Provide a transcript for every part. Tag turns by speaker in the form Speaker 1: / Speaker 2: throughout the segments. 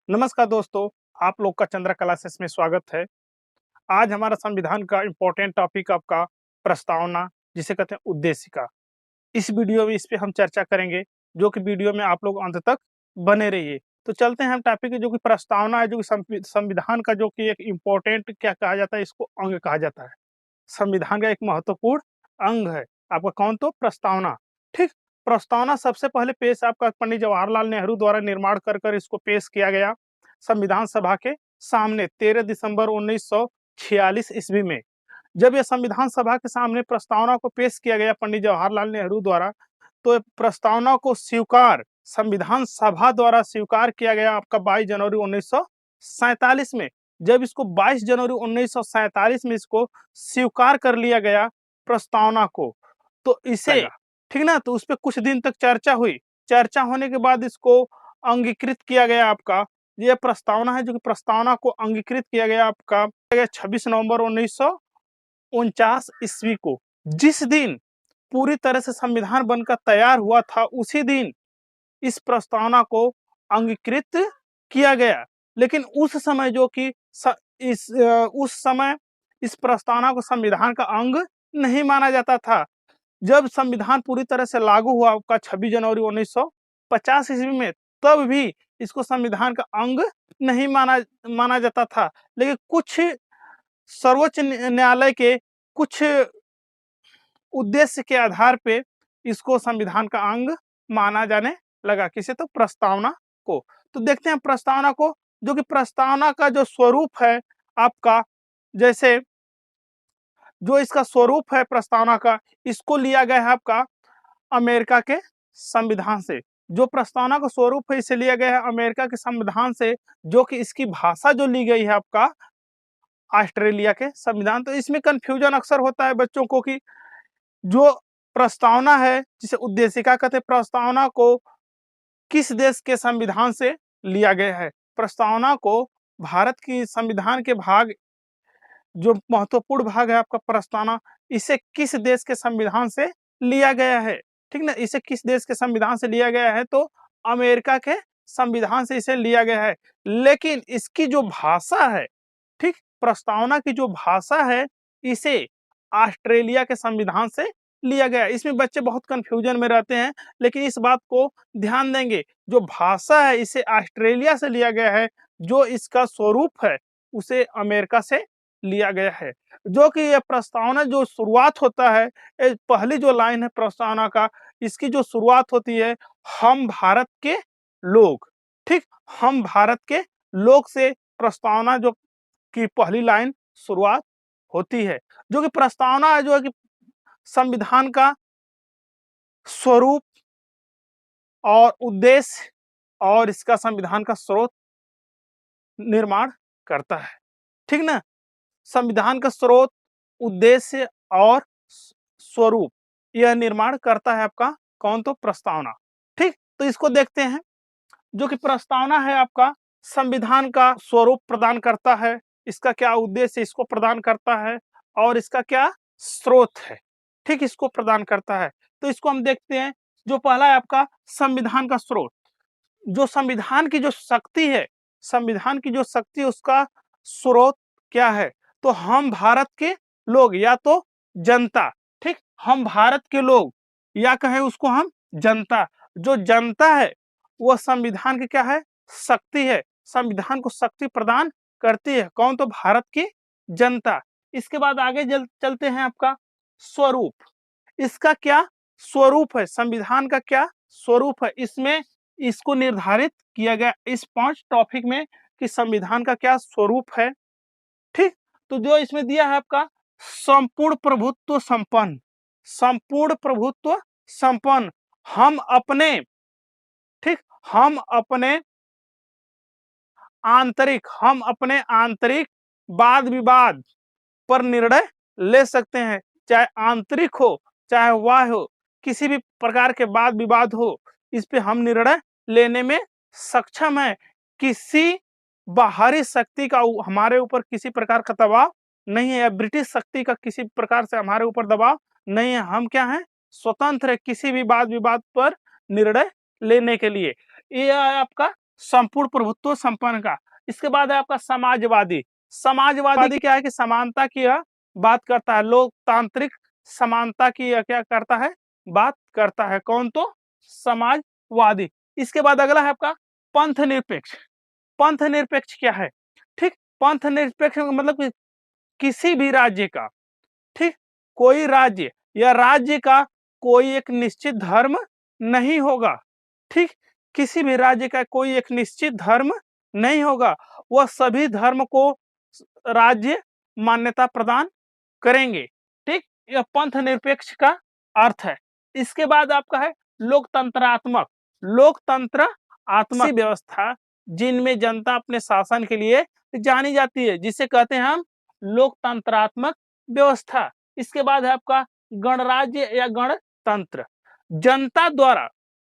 Speaker 1: नमस्कार दोस्तों, आप लोग का चंद्रा क्लासेस में स्वागत है। आज हमारा संविधान का इम्पोर्टेंट टॉपिक आपका प्रस्तावना, जिसे कहते हैं उद्देशिका। इस वीडियो में इस पे हम चर्चा करेंगे, जो कि वीडियो में आप लोग अंत तक बने रहिए। तो चलते हैं हम टॉपिक जो कि प्रस्तावना है, जो कि संविधान का जो कि एक इम्पोर्टेंट क्या कहा जाता है, इसको अंग कहा जाता है। संविधान का एक महत्वपूर्ण अंग है आपका कौन, तो प्रस्तावना। ठीक, प्रस्तावना सबसे पहले पेश आपका पंडित जवाहरलाल नेहरू द्वारा निर्माण कर इसको पेश किया गया संविधान सभा के सामने 13 दिसंबर 1946 ईस्वी में। जब यह संविधान सभा के सामने प्रस्तावना को पेश किया गया पंडित जवाहरलाल नेहरू द्वारा, तो प्रस्तावना को स्वीकार संविधान सभा द्वारा स्वीकार किया गया आपका 22 जनवरी 1947 में। जब इसको 22 जनवरी 1947 में इसको स्वीकार कर लिया गया प्रस्तावना को, तो इसे ठीक ना, तो उस पर कुछ दिन तक चर्चा हुई। चर्चा होने के बाद इसको अंगीकृत किया गया आपका, यह प्रस्तावना है जो कि प्रस्तावना को अंगीकृत किया गया आपका 26 नवंबर 1949 ईस्वी को। जिस दिन पूरी तरह से संविधान बनकर तैयार हुआ था, उसी दिन इस प्रस्तावना को अंगीकृत किया गया। लेकिन उस समय जो कि उस समय इस प्रस्तावना को संविधान का अंग नहीं माना जाता था। जब संविधान पूरी तरह से लागू हुआ आपका 26 जनवरी 1950 ईस्वी में, तब भी इसको संविधान का अंग नहीं माना जाता था। लेकिन कुछ सर्वोच्च न्यायालय के कुछ उद्देश्य के आधार पे इसको संविधान का अंग माना जाने लगा। किसे, तो प्रस्तावना को। तो देखते हैं प्रस्तावना को, जो कि प्रस्तावना का जो स्वरूप है आपका, जैसे जो इसका स्वरूप है प्रस्तावना का, इसको लिया गया है आपका अमेरिका के संविधान से। जो प्रस्तावना का स्वरूप है इसे लिया गया है अमेरिका के संविधान से, जो कि इसकी भाषा जो ली गई है आपका ऑस्ट्रेलिया के संविधान। तो इसमें कंफ्यूजन अक्सर होता है बच्चों को कि जो प्रस्तावना है, जिसे उद्देशिका कहते हैं, प्रस्तावना को किस देश के संविधान से लिया गया है। प्रस्तावना को भारत की संविधान के भाग, जो महत्वपूर्ण भाग है आपका प्रस्तावना, इसे किस देश के संविधान से लिया गया है। ठीक ना, इसे किस देश के संविधान से लिया गया है, तो अमेरिका के संविधान से इसे लिया गया है। लेकिन इसकी जो भाषा है, ठीक, प्रस्तावना की जो भाषा है, इसे ऑस्ट्रेलिया के संविधान से लिया गया है। इसमें बच्चे बहुत कंफ्यूजन में रहते हैं, लेकिन इस बात को ध्यान देंगे, जो भाषा है इसे ऑस्ट्रेलिया से लिया गया है, जो इसका स्वरूप है उसे अमेरिका से लिया गया है। जो कि यह प्रस्तावना जो शुरुआत होता है, पहली जो लाइन है प्रस्तावना का, इसकी जो शुरुआत होती है, हम भारत के लोग। ठीक, हम भारत के लोग से प्रस्तावना जो की पहली लाइन शुरुआत होती है। जो कि प्रस्तावना है जो है कि संविधान का स्वरूप और उद्देश्य और इसका संविधान का स्रोत निर्माण करता है। ठीक ना, संविधान का स्रोत, उद्देश्य और स्वरूप यह निर्माण करता है आपका कौन, तो प्रस्तावना। ठीक, तो इसको देखते हैं। जो कि प्रस्तावना है आपका संविधान का स्वरूप प्रदान करता है, इसका क्या उद्देश्य इसको प्रदान करता है, और इसका क्या स्रोत है, ठीक, इसको प्रदान करता है। तो इसको हम देखते हैं। जो पहला है आपका संविधान का स्रोत। जो संविधान की जो शक्ति है, संविधान की जो शक्ति, उसका स्रोत क्या है, तो हम भारत के लोग, या तो जनता। ठीक, हम भारत के लोग, या कहें उसको हम जनता। जो जनता है वह संविधान की क्या है, शक्ति है। संविधान को शक्ति प्रदान करती है कौन, तो भारत की जनता। इसके बाद आगे चलते हैं आपका स्वरूप। इसका क्या स्वरूप है, संविधान का क्या स्वरूप है, इसमें इसको निर्धारित किया गया इस 5 टॉपिक में कि संविधान का क्या स्वरूप है। ठीक, तो जो इसमें दिया है आपका संपूर्ण प्रभुत्व संपन्न। संपूर्ण प्रभुत्व संपन्न। हम अपने, ठीक, हम अपने आंतरिक वाद विवाद पर निर्णय ले सकते हैं। चाहे आंतरिक हो चाहे बाह्य हो, किसी भी प्रकार के वाद विवाद हो, इस पे हम निर्णय लेने में सक्षम है। किसी बाहरी शक्ति का हमारे ऊपर किसी प्रकार का दबाव नहीं है, या ब्रिटिश शक्ति का किसी प्रकार से हमारे ऊपर दबाव नहीं है। हम क्या हैं, स्वतंत्र है किसी भी वाद विवाद पर निर्णय लेने के लिए। ये है आपका संपूर्ण प्रभुत्व संपन्न का। इसके बाद है आपका समाजवादी। समाजवादी क्या है कि समानता की यह बात करता है, लोकतांत्रिक समानता की यह क्या करता है, बात करता है। कौन? तो समाजवादी। इसके बाद अगला है आपका पंथ निरपेक्ष। पंथ निरपेक्ष क्या है? ठीक, पंथ निरपेक्ष मतलब कि किसी भी राज्य का, ठीक, कोई राज्य या राज्य का कोई एक निश्चित धर्म नहीं होगा। ठीक, किसी भी राज्य का कोई एक निश्चित धर्म नहीं होगा, वह सभी धर्म को राज्य मान्यता प्रदान करेंगे। ठीक, यह पंथ निरपेक्ष का अर्थ है। इसके बाद आपका है लोकतंत्रात्मक। लोकतंत्रात्मक व्यवस्था जिनमें जनता अपने शासन के लिए जानी जाती है, जिसे कहते हैं हम लोकतंत्रात्मक व्यवस्था। इसके बाद है आपका गणराज्य या गणतंत्र। जनता द्वारा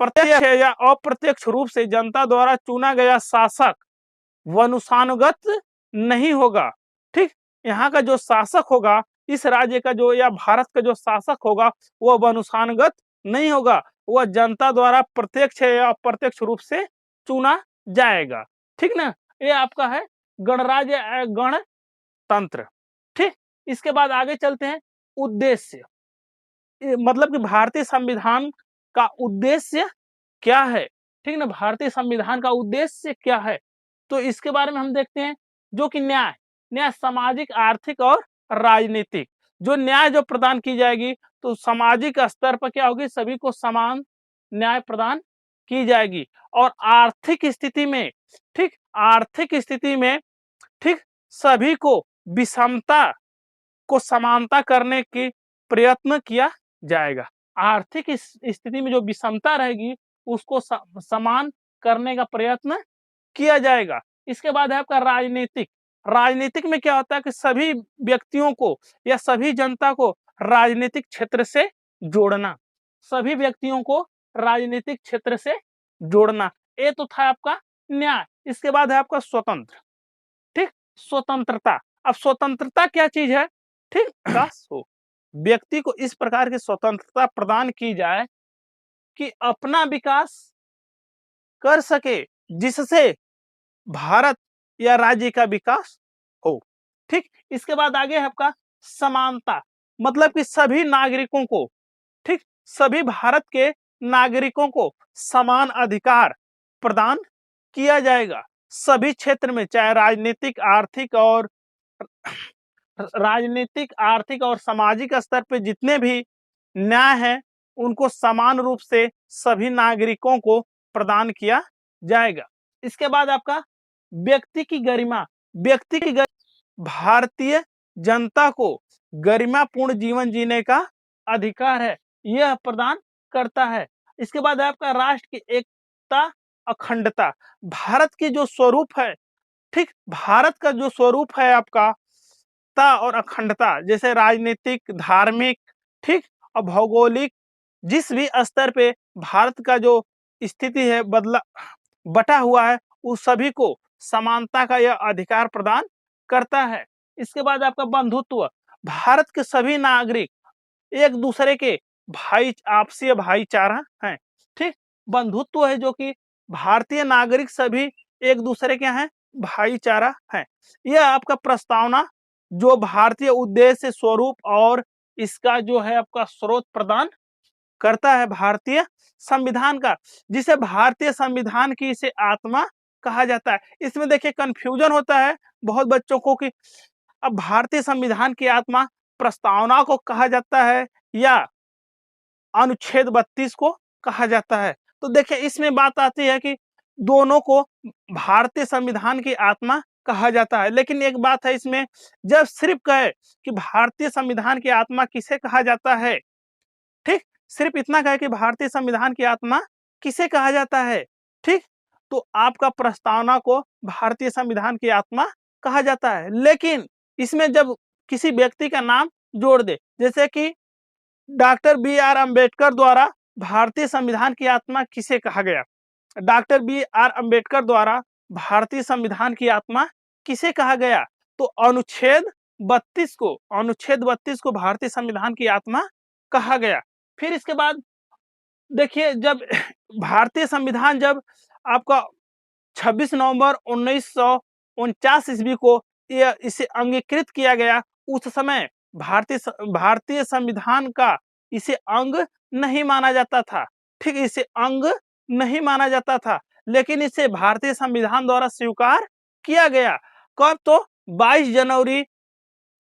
Speaker 1: प्रत्यक्ष या अप्रत्यक्ष रूप से जनता द्वारा चुना गया शासक वंशानुगत नहीं होगा। ठीक, यहाँ का जो शासक होगा, इस राज्य का जो या भारत का जो शासक होगा, वह वंशानुगत नहीं होगा, वह जनता द्वारा प्रत्यक्ष या अप्रत्यक्ष रूप से चुना जाएगा। ठीक ना, ये आपका है गणराज्य गणतंत्र। ठीक, इसके बाद आगे चलते हैं उद्देश्य, मतलब कि भारतीय संविधान का उद्देश्य क्या है। ठीक ना, भारतीय संविधान का उद्देश्य क्या है, तो इसके बारे में हम देखते हैं। जो कि न्याय, न्याय सामाजिक, आर्थिक और राजनीतिक, जो न्याय जो प्रदान की जाएगी, तो सामाजिक स्तर पर क्या होगी, सभी को समान न्याय प्रदान की जाएगी। और आर्थिक स्थिति में, ठीक, आर्थिक स्थिति में, ठीक, सभी को विषमता को समानता करने की प्रयत्न किया जाएगा। आर्थिक स्थिति में जो विषमता रहेगी उसको समान करने का प्रयत्न किया जाएगा। इसके बाद है आपका राजनीतिक। राजनीतिक में क्या होता है कि सभी व्यक्तियों को या सभी जनता को राजनीतिक क्षेत्र से जोड़ना, सभी व्यक्तियों को राजनीतिक क्षेत्र से जोड़ना। ये तो था आपका न्याय। इसके बाद है आपका स्वतंत्र। ठीक, स्वतंत्रता। अब स्वतंत्रता क्या चीज है? ठीक, विकास हो, व्यक्ति को इस प्रकार की स्वतंत्रता प्रदान की जाए कि अपना विकास कर सके, जिससे भारत या राज्य का विकास हो। ठीक, इसके बाद आगे है आपका समानता, मतलब कि सभी नागरिकों को, ठीक, सभी भारत के नागरिकों को समान अधिकार प्रदान किया जाएगा सभी क्षेत्र में, चाहे राजनीतिक, आर्थिक और सामाजिक स्तर पे जितने भी न्याय हैं, उनको समान रूप से सभी नागरिकों को प्रदान किया जाएगा। इसके बाद आपका व्यक्ति की गरिमा। व्यक्ति की भारतीय जनता को गरिमापूर्ण जीवन जीने का अधिकार है, यह प्रदान करता है। इसके बाद है आपका राष्ट्र की एकता, अखंडता। भारत की जो स्वरूप है, ठीक, भारत का जो स्वरूप है आपका ता और अखंडता, जैसे राजनीतिक, धार्मिक, ठीक, और भौगोलिक, जिस भी स्तर पे भारत का जो स्थिति है बटा हुआ है, उस सभी को समानता का यह अधिकार प्रदान करता है। इसके बाद आपका बंधुत्व। भारत के सभी नागरिक एक दूसरे के आपसी भाईचारा हैं। ठीक, बंधुत्व है, जो कि भारतीय नागरिक सभी एक दूसरे के हैं, भाईचारा है। यह आपका प्रस्तावना जो भारतीय उद्देश्य, स्वरूप और इसका जो है आपका स्रोत प्रदान करता है भारतीय संविधान का, जिसे भारतीय संविधान की इसे आत्मा कहा जाता है। इसमें देखिए कंफ्यूजन होता है बहुत बच्चों को कि अब भारतीय संविधान की आत्मा प्रस्तावना को कहा जाता है या अनुच्छेद 32 को कहा जाता है। तो देखिए इसमें बात आती है कि दोनों को भारतीय संविधान की आत्मा कहा जाता है, लेकिन एक बात है इसमें, जब सिर्फ कहे कि भारतीय संविधान की आत्मा किसे कहा जाता है, ठीक, सिर्फ इतना कहे कि भारतीय संविधान की आत्मा किसे कहा जाता है, ठीक, तो आपका प्रस्तावना को भारतीय संविधान की आत्मा कहा जाता है। लेकिन इसमें जब किसी व्यक्ति का नाम जोड़ दे, जैसे कि डॉक्टर बी.आर. अम्बेडकर द्वारा भारतीय संविधान की आत्मा किसे कहा गया, डॉक्टर बी.आर. अम्बेडकर द्वारा भारतीय संविधान की आत्मा किसे कहा गया, तो अनुच्छेद 32 को भारतीय संविधान की आत्मा कहा गया। फिर इसके बाद देखिए, जब भारतीय संविधान जब आपका 26 नवंबर 1949 ईस्वी को इसे अंगीकृत किया गया। उस समय भारतीय संविधान का इसे अंग नहीं माना जाता था। ठीक, इसे अंग नहीं माना जाता था, लेकिन इसे भारतीय संविधान द्वारा स्वीकार किया गया। कब? तो 22 जनवरी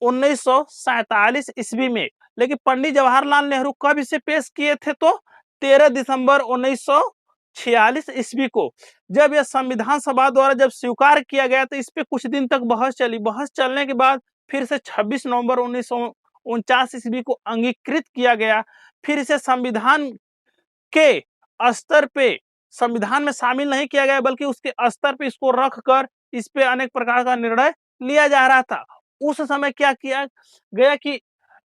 Speaker 1: 1947 ईस्वी में। लेकिन पंडित जवाहरलाल नेहरू कब इसे पेश किए थे? तो 13 दिसंबर 1946 ईस्वी को। जब यह संविधान सभा द्वारा जब स्वीकार किया गया तो इस पे कुछ दिन तक बहस चली। बहस चलने के बाद फिर से 26 नवंबर 1949 ईस्वी को अंगीकृत किया गया। फिर इसे संविधान के स्तर पे संविधान में शामिल नहीं किया गया, बल्कि उसके स्तर पे इसको रख कर इस पे अनेक प्रकार का निर्णय लिया जा रहा था। उस समय क्या किया गया कि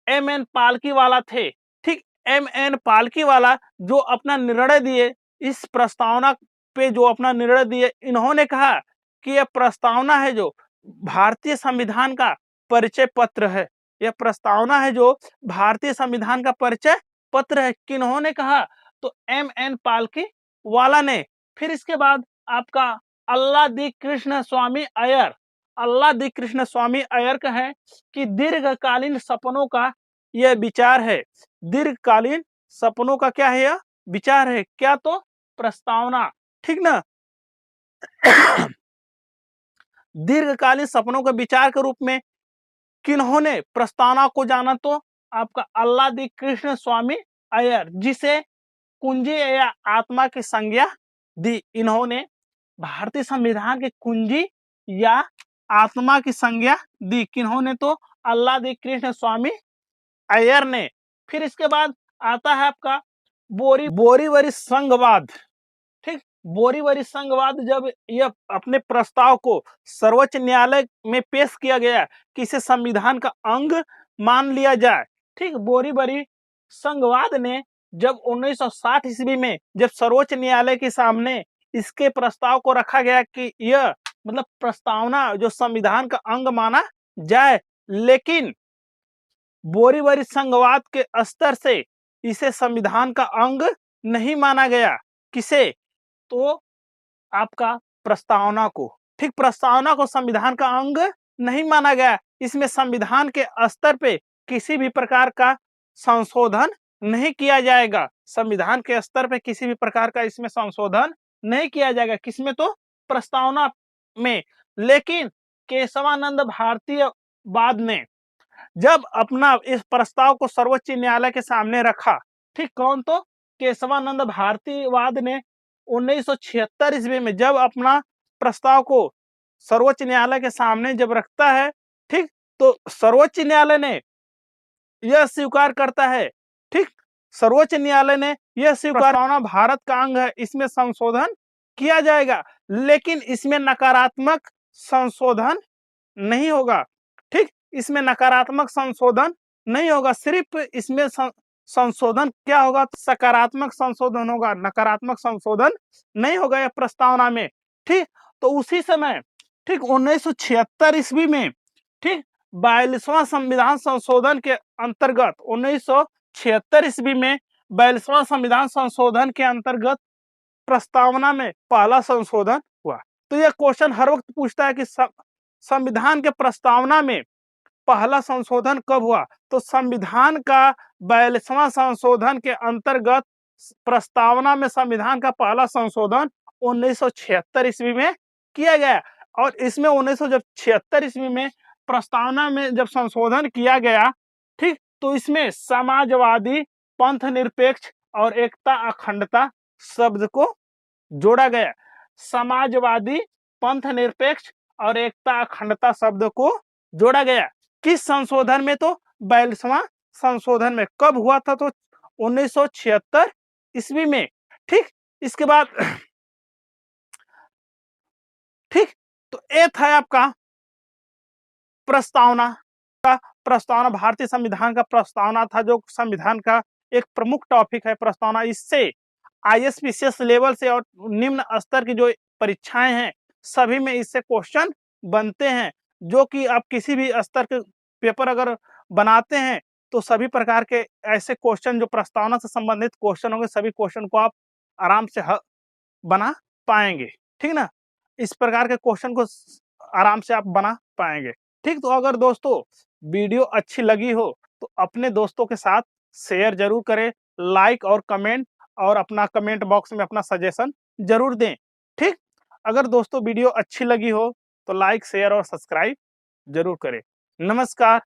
Speaker 1: एम.एन. पालकीवाला थे। ठीक, एम.एन. पालकीवाला जो अपना निर्णय दिए, इस प्रस्तावना पे जो अपना निर्णय दिए, इन्होंने कहा कि यह प्रस्तावना है जो भारतीय संविधान का परिचय पत्र है। यह प्रस्तावना है जो भारतीय संविधान का परिचय पत्र है। किन्होंने कहा? तो एम.एन. पालकीवाला ने। फिर इसके बाद आपका अल्लादी कृष्ण स्वामी अय्यर, अल्लादी कृष्ण स्वामी अय्यर का है कि दीर्घकालीन सपनों का यह विचार है। दीर्घकालीन सपनों का क्या है? यह विचार है। क्या? तो प्रस्तावना। ठीक ना? दीर्घकालीन सपनों के विचार के रूप में किन्होंने प्रस्तावना को जाना? तो आपका अल्लादी कृष्ण स्वामी अय्यर, जिसे कुंजी या आत्मा की संज्ञा दी। इन्होंने भारतीय संविधान की कुंजी या आत्मा की संज्ञा दी। किन्होंने? तो अल्लादी कृष्ण स्वामी अय्यर ने। फिर इसके बाद आता है आपका बोरीवली संघवाद। ठीक, बोरीवली संघवाद, जब यह अपने प्रस्ताव को सर्वोच्च न्यायालय में पेश किया गया कि इसे संविधान का अंग मान लिया जाए। ठीक, बोरीवली संघवाद ने जब 1960 ईस्वी में जब सर्वोच्च न्यायालय के सामने इसके प्रस्ताव को रखा गया कि यह मतलब प्रस्तावना जो संविधान का अंग माना जाए, लेकिन बोरीवली संघवाद के स्तर से इसे संविधान का अंग नहीं माना गया। किसे? तो आपका प्रस्तावना को। ठीक, प्रस्तावना को संविधान का अंग नहीं माना गया। इसमें संविधान के स्तर पे किसी भी प्रकार का संशोधन नहीं किया जाएगा। संविधान के स्तर पे किसी भी प्रकार का इसमें संशोधन नहीं किया जाएगा। किसमें? तो प्रस्तावना में। लेकिन केशवानंद भारतीयवाद ने जब अपना इस प्रस्ताव को सर्वोच्च न्यायालय के सामने रखा। ठीक, कौन? तो केशवानंद भारतीयवाद ने 1976 ईस्वी में जब अपना प्रस्ताव को सर्वोच्च न्यायालय के सामने जब रखता है, ठीक, तो सर्वोच्च न्यायालय ने यह स्वीकार करता है। ठीक, सर्वोच्च न्यायालय ने यह स्वीकार भारत का अंग है, इसमें संशोधन किया जाएगा, लेकिन इसमें नकारात्मक संशोधन नहीं होगा। ठीक, इसमें नकारात्मक संशोधन नहीं होगा। सिर्फ इसमें संशोधन क्या होगा? तो सकारात्मक संशोधन होगा, नकारात्मक संशोधन नहीं होगा यह प्रस्तावना में। ठीक, तो उसी समय ठीक 1976 ईस्वी में ठीक 42वां संविधान संशोधन के अंतर्गत 1976 ईस्वी में 42वां संविधान संशोधन के अंतर्गत प्रस्तावना में पहला संशोधन हुआ। तो यह क्वेश्चन हर वक्त पूछता है कि संविधान के प्रस्तावना में पहला संशोधन कब हुआ? तो संविधान का 42वां संशोधन के अंतर्गत प्रस्तावना में संविधान का पहला संशोधन 1976 ईस्वी में किया गया। और इसमें 1976 ईस्वी में प्रस्तावना में जब संशोधन किया गया, ठीक, तो इसमें समाजवादी, पंथ निरपेक्ष और एकता अखंडता शब्द को जोड़ा गया। समाजवादी, पंथ निरपेक्ष और एकता अखंडता शब्द को जोड़ा गया। किस संशोधन में? तो 42वां संशोधन में। कब हुआ था? तो 1976 ईस्वी में। ठीक, इसके बाद ठीक, तो ये था आपका प्रस्तावना भारतीय संविधान का प्रस्तावना था, जो संविधान का एक प्रमुख टॉपिक है प्रस्तावना। इससे ISPCS लेवल से और निम्न स्तर की जो परीक्षाएं हैं सभी में इससे क्वेश्चन बनते हैं, जो कि आप किसी भी स्तर के पेपर अगर बनाते हैं तो सभी प्रकार के ऐसे क्वेश्चन जो प्रस्तावना से संबंधित क्वेश्चन होंगे, सभी क्वेश्चन को आप आराम से बना पाएंगे। ठीक ना? इस प्रकार के क्वेश्चन को आराम से आप बना पाएंगे। ठीक, तो अगर दोस्तों वीडियो अच्छी लगी हो तो अपने दोस्तों के साथ शेयर जरूर करें, लाइक और कमेंट, और अपना कमेंट बॉक्स में अपना सजेशन जरूर दें। ठीक, अगर दोस्तों वीडियो अच्छी लगी हो तो लाइक, शेयर और सब्सक्राइब जरूर करें। नमस्कार।